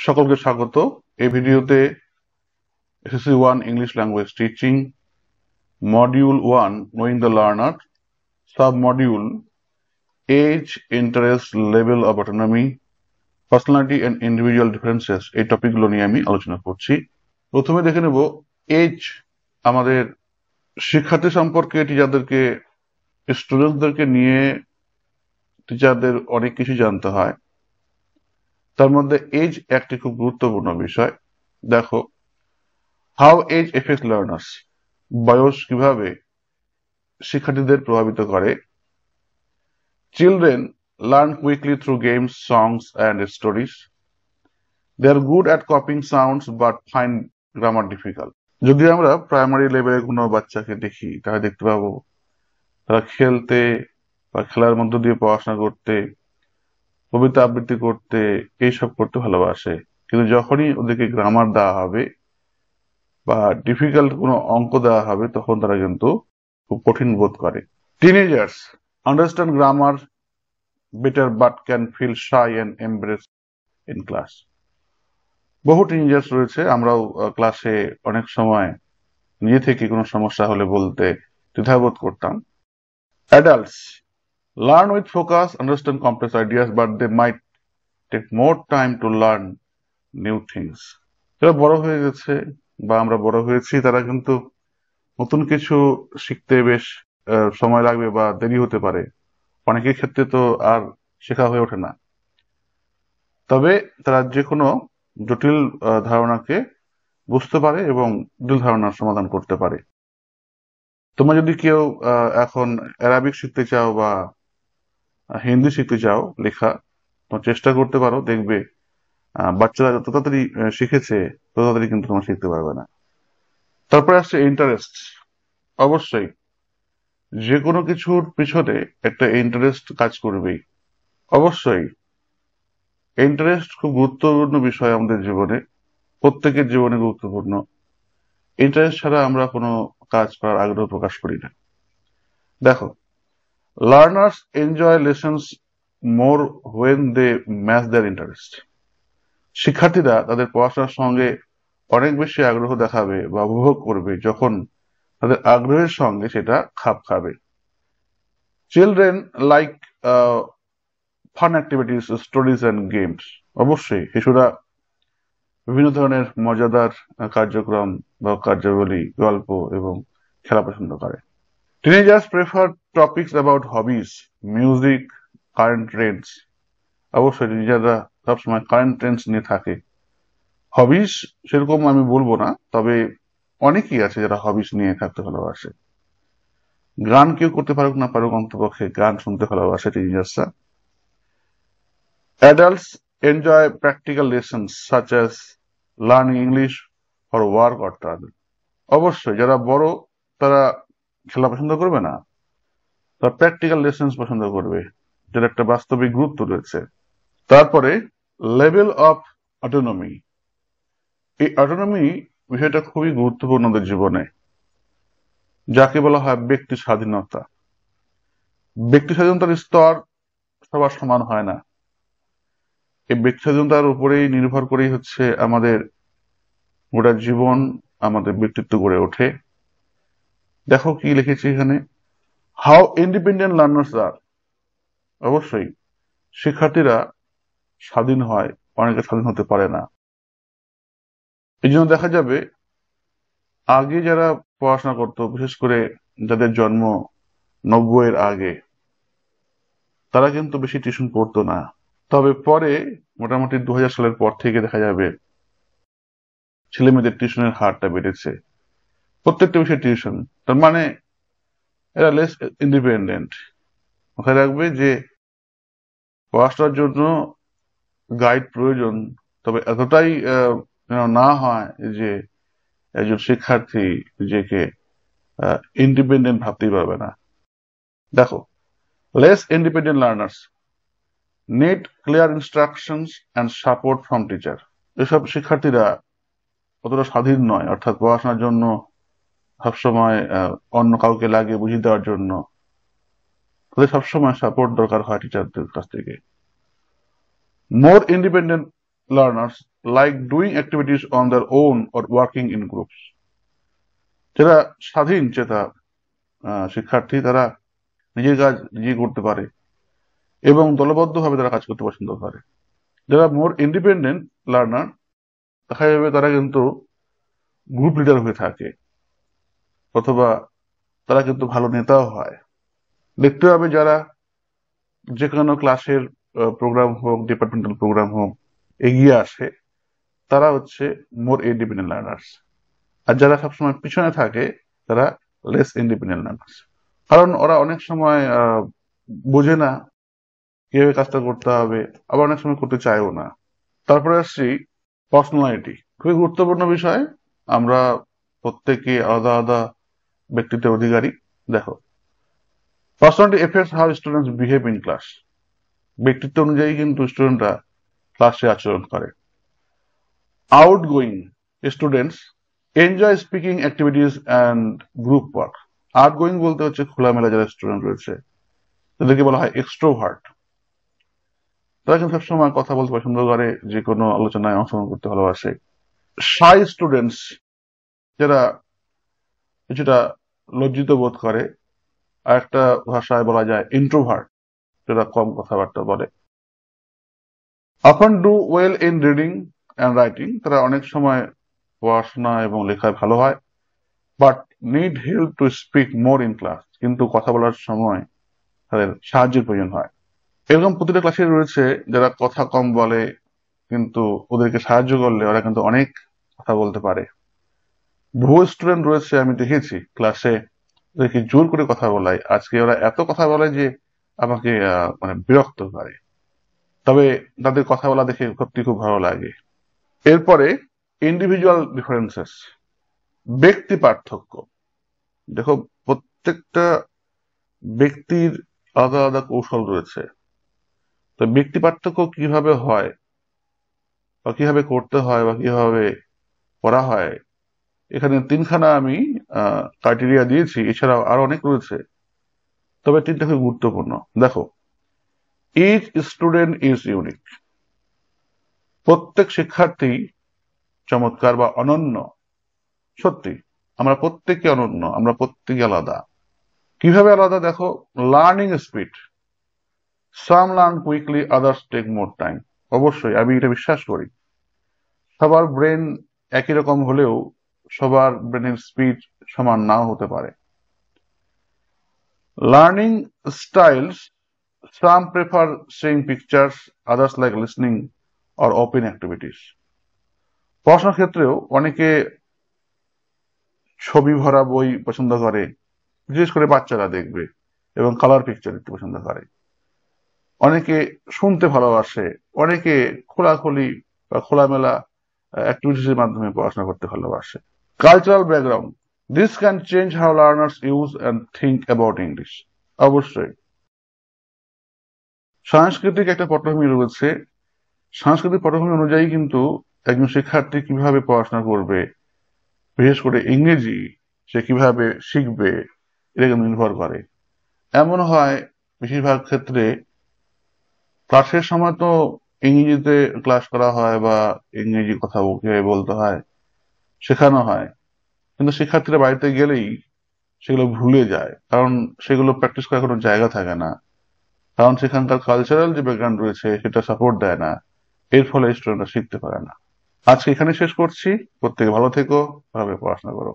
সকলকে স্বাগত। এই ভিডিওতে SSC 1 English language teaching module 1 knowing the learner sub module age, interest, level of autonomy, personality and individual differences এই টপিকগুলো নিয়ে আমি আলোচনা করছি। প্রথমে দেখে নেব এজ। আমাদের শিক্ষার্থী সম্পর্কে টিচারদেরকে স্টুডেন্টদেরকে নিয়ে টিচারদের অনেক কিছু জানতে হয়। তার মধ্যে এজ একটি খুব গুরুত্বপূর্ণ বিষয়। দেখো, হাউ এজ এফেক্টস লার্নার্স, বয়স কিভাবে শিক্ষার্থীদের প্রভাবিত করে। Children learn quickly through games, songs and stories. They are good at copying sounds but find grammar difficult. যদি আমরা প্রাইমারি লেভেলের কোনো বাচ্চাকে দেখি, তাহলে দেখতে পাবো তারা খেলতে বা খেলার মধ্য দিয়ে পড়াশোনা করতে, কবিতা আবৃত্তি করতে, এইসব করতে ভালোবাসে। কিন্তু যখনই ওদেরকে গ্রামার দেওয়া হবে বা ডিফিকাল্ট কোনো অঙ্ক দেওয়া হবে, তখন তারা কিন্তু খুব কঠিন বোধ করে। Teenagers understand grammar better but can feel shy and embrace in class. বহু টিনেজার্স রয়েছে, আমরাও ক্লাসে অনেক সময় নিজে থেকে কোনো সমস্যা হলে বলতে দ্বিধাবোধ করতাম। Adults learn with focus, understand complex ideas, but they might take more time to learn new things. যারা বড় হয়ে গেছে বা আমরা বড় হয়েছি, তারা কিন্তু নতুন কিছু শিখতে বেশ সময় লাগবে বা দেরি হতে পারে। অনেকের ক্ষেত্রে তো আর শেখা হয়ে ওঠে না, তবে তারা যে কোনো জটিল ধারণাকে বুঝতে পারে এবং জটিল ধারণার সমাধান করতে পারে। তোমরা যদি কেউ এখন অ্যারাবিক শিখতে চাও বা হিন্দি শিখতে চাও লেখা, তোমরা চেষ্টা করতে পারো, দেখবে বাচ্চারা যত তাড়াতাড়ি শিখেছে তত তাড়াতাড়ি কিন্তু তোমরা শিখতে পারবে না। তারপরে আসছে ইন্টারেস্ট। অবশ্যই যে কোনো কিছুর পিছনে একটা ইন্টারেস্ট কাজ করবেই। অবশ্যই ইন্টারেস্ট খুব গুরুত্বপূর্ণ বিষয় আমাদের জীবনে, প্রত্যেকের জীবনে গুরুত্বপূর্ণ। ইন্টারেস্ট ছাড়া আমরা কোনো কাজ করার আগ্রহ প্রকাশ করি না। দেখো, learners enjoy lessons more when they match their interest. শিক্ষার্থীরা তাদের পড়াশোনার সঙ্গে অনেক বেশি আগ্রহ দেখাবে বা উপভোগ করবে যখন তাদের আগ্রহের সঙ্গে সেটা খাপ খাবে। Children like fun activities, stories and games. অবশ্যই শিশুরা বিভিন্ন ধরনের মজাদার কার্যক্রম বা কার্যাবলী, গল্প এবং খেলা পছন্দ করে। Teenagers prefer topics about hobbies, music, current Trends. অবশ্যই টিনেজাররা সবসময় কারেন্ট ট্রেন্ডস নিয়ে থাকে। হবিস সেরকম আমি বলবো না, তবে অনেকেই আছে যারা হবিস নিয়ে থাকতে ভালোবাসে। গান কেউ করতে পারুক না পারুক, অন্তপক্ষে গান শুনতে ভালোবাসে টিনেজার্সরা। Adults enjoy practical lessons such as learning English or work or travel. অবশ্যই যারা বড় তারা খেলা পছন্দ করবে না, তারা প্র্যাকটিক্যাল লেসন্স পছন্দ করবে, যার একটা বাস্তবিক গুরুত্ব রয়েছে। তারপরে লেভেল অফ অটোনমি। এই অটোনমি বিষয়টা খুবই গুরুত্বপূর্ণ আমাদের জীবনে, যাকে বলা হয় ব্যক্তি স্বাধীনতা। ব্যক্তি স্বাধীনতার স্তর সবার সমান হয় না। এই ব্যক্তি স্বাধীনতার উপরেই নির্ভর করেই হচ্ছে আমাদের গোটা জীবন, আমাদের ব্যক্তিত্ব গড়ে ওঠে। দেখো কি লিখেছি এখানে, হাউ ইন্ডিপেন্ডেন্ট লার্নার্স আর। অবশ্যই শিক্ষার্থীরা স্বাধীন হয়, অনেকে স্বাধীন হতে পারে না। এই জন্য দেখা যাবে আগে যারা পড়াশোনা করতো, বিশেষ করে যাদের জন্ম 90-এর আগে, তারা কিন্তু বেশি টিউশন পড়তো না। তবে পরে মোটামুটি 2000 সালের পর থেকে দেখা যাবে ছেলে মেয়েদের টিউশনের হারটা বেড়েছে, প্রত্যেকটা বিষয়ে টিউশন। তার মানে এরা লেস ইন্ডিপেন্ডেন্ট। মাথায় রাখবে যে পড়াশোনার জন্য গাইড প্রয়োজন, তবে এতটাই যেন না হয় যে একজন শিক্ষার্থী নিজেকে ইন্ডিপেন্ডেন্ট ভাবতেই পারবে না। দেখো, less independent learners need clear instructions and support from teacher. এসব শিক্ষার্থীরা অতটা স্বাধীন নয়, অর্থাৎ পড়াশোনার জন্য সবসময় অন্য কাউকে লাগিয়ে বুঝিয়ে দেওয়ার জন্য তাদের সবসময় সাপোর্ট দরকার হয় টিচারদের কাছ থেকে। More independent learners like doing activities on their own or working in groups. যারা স্বাধীন চেতা শিক্ষার্থী, তারা নিজের কাজ নিজে করতে পারে এবং দলবদ্ধভাবে তারা কাজ করতে পছন্দ করে। যারা মোর ইন্ডিপেন্ডেন্ট লার্নার, দেখা যাবে তারা কিন্তু গ্রুপ লিডার হয়ে থাকে, অথবা তারা কিন্তু ভালো নেতাও হয়। দেখতে হবে যারা যে কোনো ক্লাসের প্রোগ্রাম হোক, ডিপার্টমেন্টাল প্রোগ্রাম হোক, এগিয়ে আসে, তারা হচ্ছে মোর ইন্ডিপেন্ডেন্ট লার্নার্স। আর যারা সবসময় পিছনে থাকে তারা লেস ইন্ডিপেন্ডেন্ট লার্নার্স। কারণ ওরা অনেক সময় বোঝে না কিভাবে কাজটা করতে হবে, আবার অনেক সময় করতে চায়ও না। তারপরে আসছি পার্সোনালিটি, খুবই গুরুত্বপূর্ণ বিষয়। আমরা প্রত্যেকে আলাদা আলাদা ব্যক্তিত্বের অধিকারী। দেখো, personality effects how students behave in class. ব্যক্তিত্ব অনুযায়ী কিন্তু স্টুডেন্টরা ক্লাসে আচরণ করে। Outgoing students enjoy speaking activities and group work. Outgoing বলতে হচ্ছে খোলামেলা যারা স্টুডেন্ট রয়েছে, তাদেরকে বলা হয় এক্সট্রোভার্ট। তারা কিন্তু সবসময় কথা বলতে পছন্দ করে, যে কোনো আলোচনায় অংশগ্রহণ করতে ভালোবাসে। শাই স্টুডেন্টস যারা কিছুটা লজ্জিত বোধ করে, আর একটা ভাষায় বলা যায় ইন্ট্রোভার্ট, যারা কম কথাবার্তা বলে। often do well in reading and writing, তারা অনেক সময় পড়াশোনা এবং লেখায় ভালো হয়, but need help to speak more in class, কিন্তু কথা বলার সময় তাদের সাহায্যের প্রয়োজন হয়। এরকম প্রতিটা ক্লাসে রয়েছে যারা কথা কম বলে, কিন্তু ওদেরকে সাহায্য করলে ওরা কিন্তু অনেক কথা বলতে পারে। বহু স্টুডেন্ট রয়েছে আমি দেখেছি ক্লাসে, ওদেরকে জোর করে কথা বলাই, আজকে ওরা এত কথা বলে যে আমাকে মানে বিরক্ত করে। তবে তাদের কথা বলা দেখে সত্যি খুব ভালো লাগে। এরপরে ইন্ডিভিজুয়াল ডিফারেন্সেস, ব্যক্তি পার্থক্য। দেখো, প্রত্যেকটা ব্যক্তির আলাদা আলাদা কৌশল রয়েছে। তো ব্যক্তি পার্থক্য কিভাবে হয়, বা কিভাবে করতে হয়, বা কিভাবে করা হয়, এখানে তিনখানা আমি ক্রাইটেরিয়া দিয়েছি, এছাড়াও আরো অনেক রয়েছে, তবে তিনটা খুব গুরুত্বপূর্ণ। দেখো, ইচ স্টুডেন্ট ইজ ইউনিক। প্রত্যেক শিক্ষার্থী চমৎকার বা অনন্য। সত্যি আমরা প্রত্যেকে অনন্য, আমরা প্রত্যেকে আলাদা। কিভাবে আলাদা? দেখো, learning speed, some learn quickly, others take more time. অবশ্যই আমি এটা বিশ্বাস করি, সবার ব্রেন একই রকম হলেও সবার ব্রেনের স্পিড সমান নাও হতে পারে। Learning styles, some prefer seeing pictures, others like listening or open activities. পড়াশোনার ক্ষেত্রেও অনেকে ছবি ভরা বই পছন্দ করে, বিশেষ করে বাচ্চারা দেখবে, এবং কালার পিকচার একটু পছন্দ করে। অনেকে শুনতে ভালোবাসে, অনেকে খোলাখুলি বা খোলামেলা অ্যাক্টিভিটিস এর মাধ্যমে পড়াশোনা করতে ভালোবাসে। Cultural background, this can change how learners use and think about English. অবশ্যই সাংস্কৃতিক একটা পটভূমি রয়েছে। সাংস্কৃতিক পটভূমি অনুযায়ী কিন্তু একজন শিক্ষার্থী কিভাবে পড়াশোনা করবে, বিশেষ করে ইংরেজি সে কিভাবে শিখবে, এটা কিন্তু নির্ভর করে। এমন হয় বেশিরভাগ ক্ষেত্রে ক্লাসের সময় তো ইংরেজিতে ক্লাস করা হয়, বা ইংরেজি কথা কিভাবে বলতে হয় শেখানো হয়, কিন্তু শিক্ষার্থীরা বাড়িতে গেলেই সেগুলো ভুলে যায়, কারণ সেগুলো প্র্যাকটিস করার কোনো জায়গা থাকে না, কারণ সেখানকার কালচারাল যে ব্যাকগ্রাউন্ড রয়েছে সেটা সাপোর্ট দেয় না। এর ফলে স্টুডেন্টরা শিখতে পারে না। আজকে এখানে শেষ করছি। প্রত্যেকে ভালো থেকো, ভালোভাবে পড়াশোনা করো।